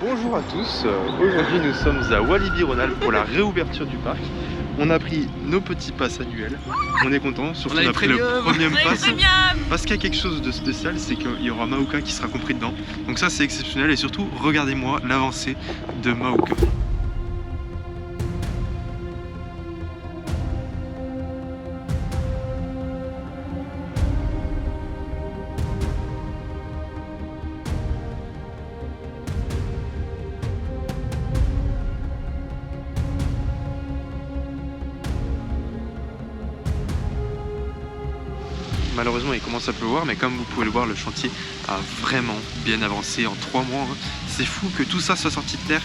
Bonjour à tous, aujourd'hui nous sommes à Walibi-Rhône-Alpes pour la réouverture du parc. On a pris nos petits passes annuels, on est content, surtout on a pris le premium pass. Parce qu'il y a quelque chose de spécial, c'est qu'il y aura Maoka qui sera compris dedans. Donc ça c'est exceptionnel et surtout regardez-moi l'avancée de Maoka. Malheureusement il commence à pleuvoir, mais comme vous pouvez le voir, le chantier a vraiment bien avancé en 3 mois. C'est fou que tout ça soit sorti de terre.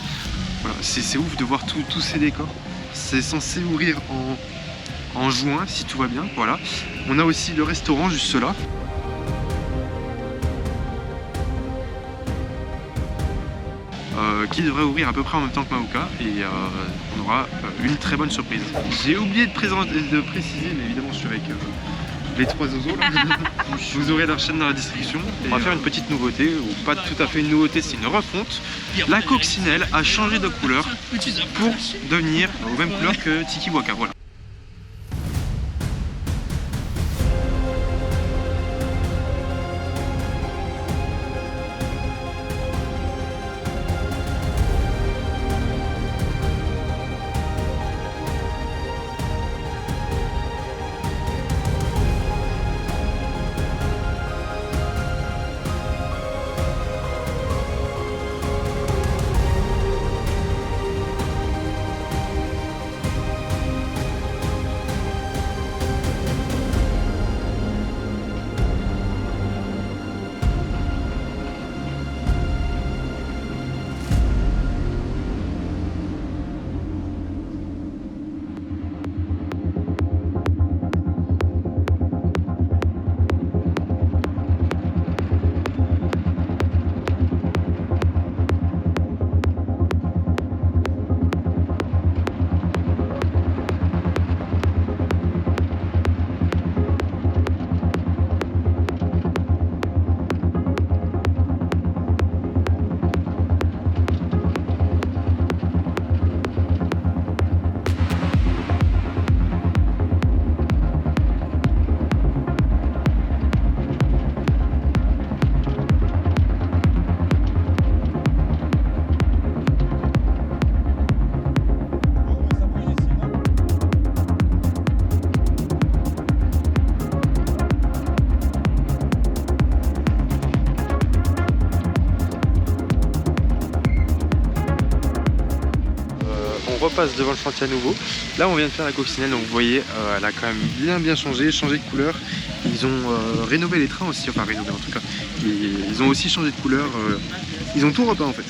Voilà, c'est ouf de voir tous ces décors. C'est censé ouvrir en juin si tout va bien. Voilà. On a aussi le restaurant juste là. Qui devrait ouvrir à peu près en même temps que Maoka et on aura une très bonne surprise. J'ai oublié de préciser, mais évidemment je suis avec les trois zozos là. Vous aurez leur chaîne dans la description. On va faire une petite nouveauté, ou pas tout à fait une nouveauté, c'est une refonte. La coccinelle a changé de couleur pour devenir aux mêmes couleurs que Tiki Waka. Voilà. On repasse devant le chantier à nouveau. Là on vient de faire la coccinelle, donc vous voyez elle a quand même bien changé de couleur. Ils ont rénové les trains aussi, enfin rénové en tout cas. Ils ont aussi changé de couleur, ils ont tout repeint en fait.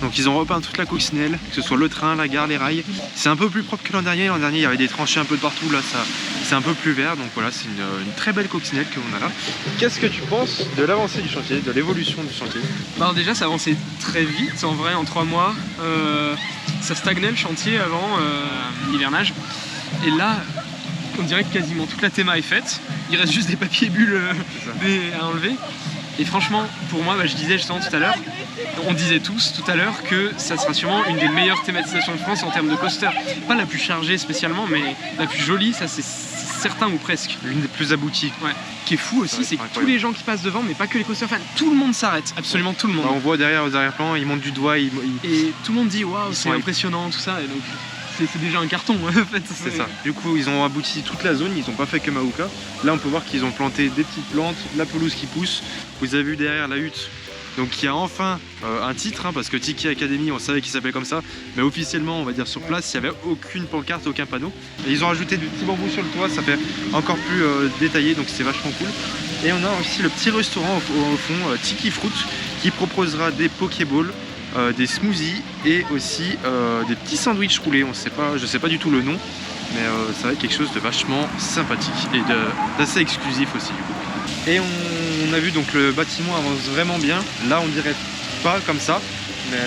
Donc ils ont repeint toute la coccinelle, que ce soit le train, la gare, les rails. C'est un peu plus propre que l'an dernier. L'an dernier il y avait des tranchées un peu de partout, là c'est un peu plus vert. Donc voilà, c'est une très belle coccinelle que l'on a là. Qu'est-ce que tu penses de l'avancée du chantier, de l'évolution du chantier? Alors déjà ça avançait très vite en vrai, en 3 mois. Ça stagnait le chantier avant l'hivernage. Et là, on dirait que quasiment toute la théma est faite. Il reste juste des papiers bulles à enlever. Et franchement, pour moi, je disais justement tout à l'heure, on disait tous tout à l'heure que ça sera sûrement une des meilleures thématisations de France en termes de coaster. Pas la plus chargée spécialement, mais la plus jolie, ça c'est certain ou presque. L'une des plus abouties. Ouais. Ce qui est fou aussi, c'est que tous les gens qui passent devant, mais pas que les coaster fans, tout le monde s'arrête, absolument tout le monde. On voit derrière aux arrière-plans, ils montent du doigt. Et tout le monde dit waouh, c'est impressionnant, tout ça. Et donc c'est déjà un carton en fait. C'est ça. Du coup, ils ont abouti toute la zone, ils n'ont pas fait que Maoka. Là, on peut voir qu'ils ont planté des petites plantes, la pelouse qui pousse. Vous avez vu derrière la hutte. Donc il y a enfin un titre, parce que Tiki Academy, on savait qu'il s'appelait comme ça, mais officiellement, on va dire sur place, il n'y avait aucune pancarte, aucun panneau. Et ils ont rajouté du petit bambou sur le toit, ça fait encore plus détaillé, donc c'est vachement cool. Et on a aussi le petit restaurant au fond, Tiki Fruit, qui proposera des Pokéballs, des smoothies et aussi des petits sandwichs roulés. Je sais pas du tout le nom, mais ça va être quelque chose de vachement sympathique et d'assez exclusif aussi du coup. Et on a vu donc le bâtiment avance vraiment bien. Là on dirait pas comme ça, mais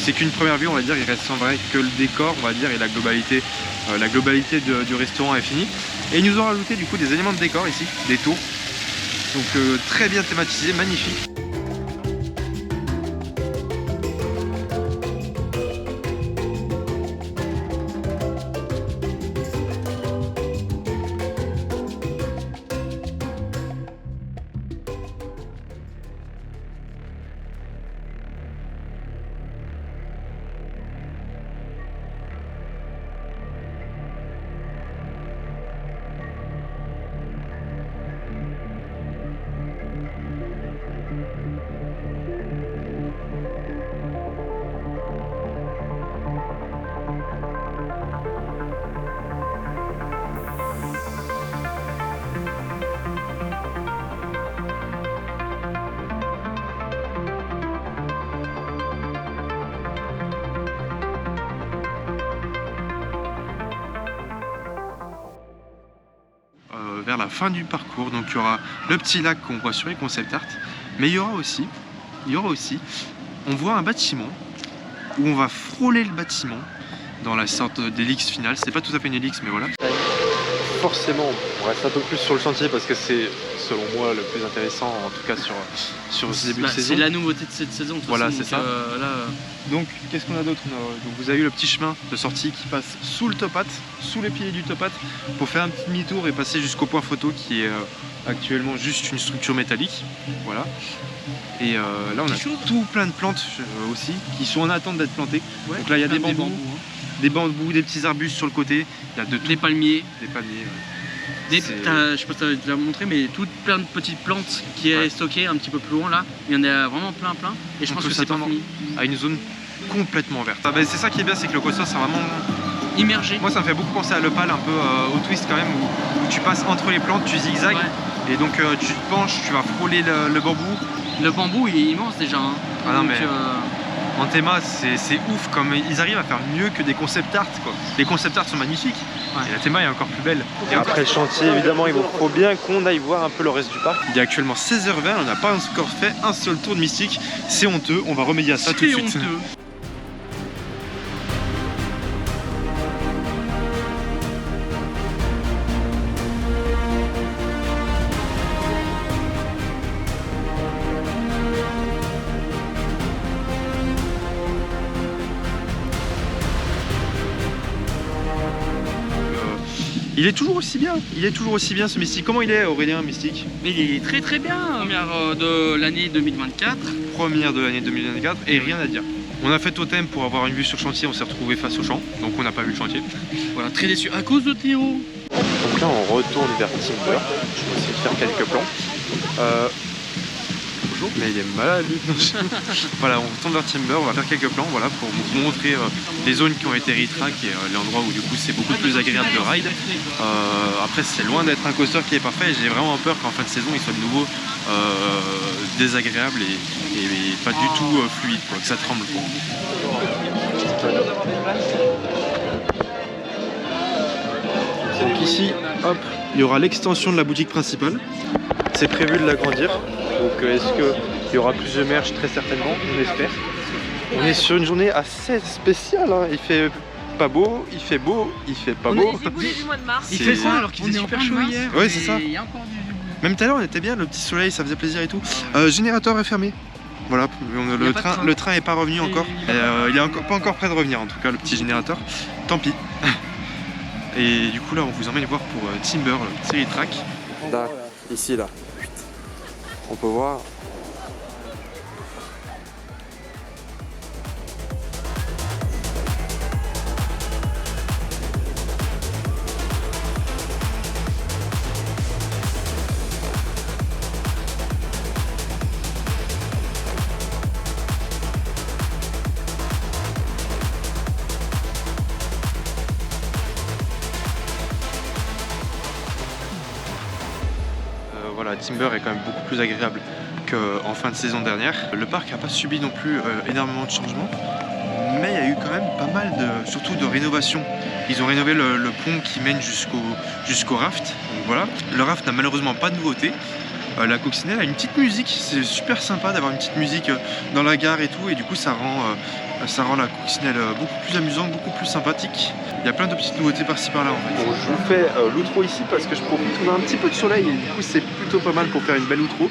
c'est qu'une première vue, on va dire. Il reste en vrai que le décor, on va dire, et la globalité du restaurant est finie. Et ils nous ont rajouté du coup des éléments de décor ici, des tours. Donc très bien thématisé, magnifique. vers la fin du parcours. Donc il y aura le petit lac qu'on voit sur les concept art, mais il y aura aussi, on voit un bâtiment où on va frôler le bâtiment dans la sorte d'hélice finale. C'est pas tout à fait une hélice, mais voilà. Forcément, on reste un peu plus sur le chantier parce que c'est, selon moi, le plus intéressant, en tout cas sur ce début de saison. C'est la nouveauté de cette saison. Voilà, c'est ça. Là, donc, qu'est-ce qu'on a d'autre? Donc, vous avez eu le petit chemin de sortie qui passe sous le topat, sous les piliers du topat, pour faire un petit demi-tour et passer jusqu'au point photo qui est actuellement juste une structure métallique. Voilà. Et là, on a tout plein de plantes aussi qui sont en attente d'être plantées. Ouais, donc là, il y a des bambous. Des bambous, des petits arbustes sur le côté, il y a de tout. Des palmiers. Des palmiers. Je sais pas si tu l'as montré, mais toutes plein de petites plantes qui est stockées un petit peu plus loin là. Il y en a vraiment plein. Et je pense que c'est pas fini. À une zone complètement verte. Ah, bah, c'est ça qui est bien, c'est que le coaster c'est vraiment immergé. Moi ça me fait beaucoup penser à l'Opale, un peu au twist quand même, où tu passes entre les plantes, tu zigzags. Ouais. Et donc tu te penches, tu vas frôler le bambou. Le bambou il est immense déjà. Hein. Ah non, donc, mais... En théma, c'est ouf, comme ils arrivent à faire mieux que des concept art, quoi. Les concept art sont magnifiques, et la théma est encore plus belle. Et après le chantier, évidemment, il faut bien qu'on aille voir un peu le reste du parc. Il est actuellement 16h20, on n'a pas encore fait un seul tour de Mystique. C'est honteux, on va remédier à ça tout de suite. Honteux. Il est toujours aussi bien, ce Mystique. Comment il est, Aurélien, Mystique? Il est très bien. Première de l'année 2024. Première de l'année 2024 et rien à dire. On a fait totem pour avoir une vue sur le chantier, on s'est retrouvé face au champ, donc on n'a pas vu le chantier. Voilà, très déçu à cause de Théo. Donc là on retourne vers Timber, je vais essayer de faire quelques plans. Bonjour. Mais il est malade lui. Voilà, on retourne vers Timber, on va faire quelques plans, voilà, pour vous montrer les zones qui ont été retrack et l'endroit où du coup c'est beaucoup plus agréable de ride. Après c'est loin d'être un coaster qui est parfait et j'ai vraiment peur qu'en fin de saison il soit de nouveau désagréable et pas du tout fluide, quoi, que ça tremble. Donc ici, hop, il y aura l'extension de la boutique principale. C'est prévu de l'agrandir. Donc est-ce qu'il y aura plus de merch? Très certainement, on espère. On est sur une journée assez spéciale, hein. Il fait pas beau, il fait beau, il fait pas beau. Il boulé du mois de mars. Il fait ça alors qu'il faisait super chaud hier. Ouais, c'est ça. Même tout à l'heure on était bien, le petit soleil, ça faisait plaisir et tout. Générateur est fermé. Voilà, le train est pas revenu encore. Il est pas encore prêt de revenir en tout cas, le petit générateur. Tant pis. Et du coup là on vous emmène voir pour Timber, le série track. Là, ici là. On peut voir. Voilà, Timber est quand même beaucoup plus agréable qu'en fin de saison dernière. Le parc n'a pas subi non plus énormément de changements, mais il y a eu quand même pas mal surtout de rénovations. Ils ont rénové le pont qui mène jusqu'au raft. Donc voilà. Le raft n'a malheureusement pas de nouveauté. La coccinelle a une petite musique, c'est super sympa d'avoir une petite musique dans la gare et tout, et du coup ça rend la coccinelle beaucoup plus amusante, beaucoup plus sympathique. Il y a plein de petites nouveautés par-ci par-là en fait. Bon, je vous fais l'outro ici parce que je profite, on a un petit peu de soleil et du coup c'est plutôt pas mal pour faire une belle outro.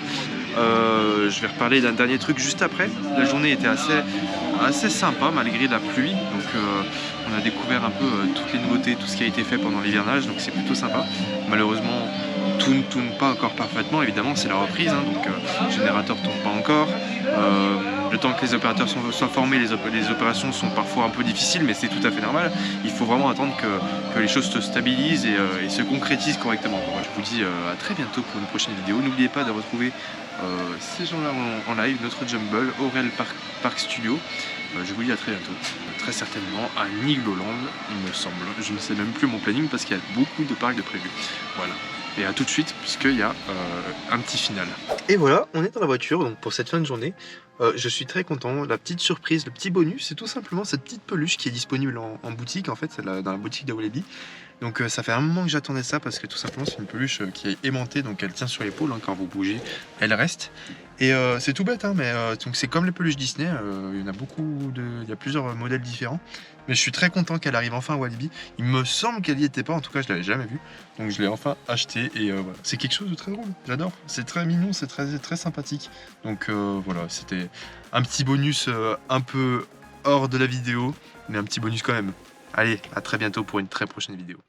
Je vais reparler d'un dernier truc juste après. La journée était assez sympa malgré la pluie, donc on a découvert un peu toutes les nouveautés, tout ce qui a été fait pendant l'hivernage, donc c'est plutôt sympa. Malheureusement tout ne tourne pas encore parfaitement, évidemment c'est la reprise, hein, donc le générateur ne tourne pas encore. Le temps que les opérateurs soient formés, les opérations sont parfois un peu difficiles, mais c'est tout à fait normal. Il faut vraiment attendre que les choses se stabilisent et se concrétisent correctement. Donc, je vous dis à très bientôt pour une prochaine vidéo. N'oubliez pas de retrouver ces gens-là en live, notre Jumble, Aurel Park Studio. Je vous dis à très bientôt, très certainement à Nigloland, il me semble. Je ne sais même plus mon planning parce qu'il y a beaucoup de parcs de prévus. Voilà. Et à tout de suite puisqu'il y a un petit final. Et voilà, on est dans la voiture donc pour cette fin de journée. Je suis très content. La petite surprise, le petit bonus, c'est tout simplement cette petite peluche qui est disponible en boutique en fait, dans la boutique de Walibi. Donc ça fait un moment que j'attendais ça parce que tout simplement c'est une peluche qui est aimantée, donc elle tient sur l'épaule, hein, quand vous bougez, elle reste. Et c'est tout bête, hein, mais donc c'est comme les peluches Disney, il y en a il y a plusieurs modèles différents. Mais je suis très content qu'elle arrive enfin à Walibi. Il me semble qu'elle y était pas, en tout cas je l'avais jamais vue. Donc je l'ai enfin acheté et voilà. C'est quelque chose de très drôle, j'adore. C'est très mignon, c'est très sympathique. Donc voilà, c'était un petit bonus un peu hors de la vidéo, mais un petit bonus quand même. Allez, à très bientôt pour une très prochaine vidéo.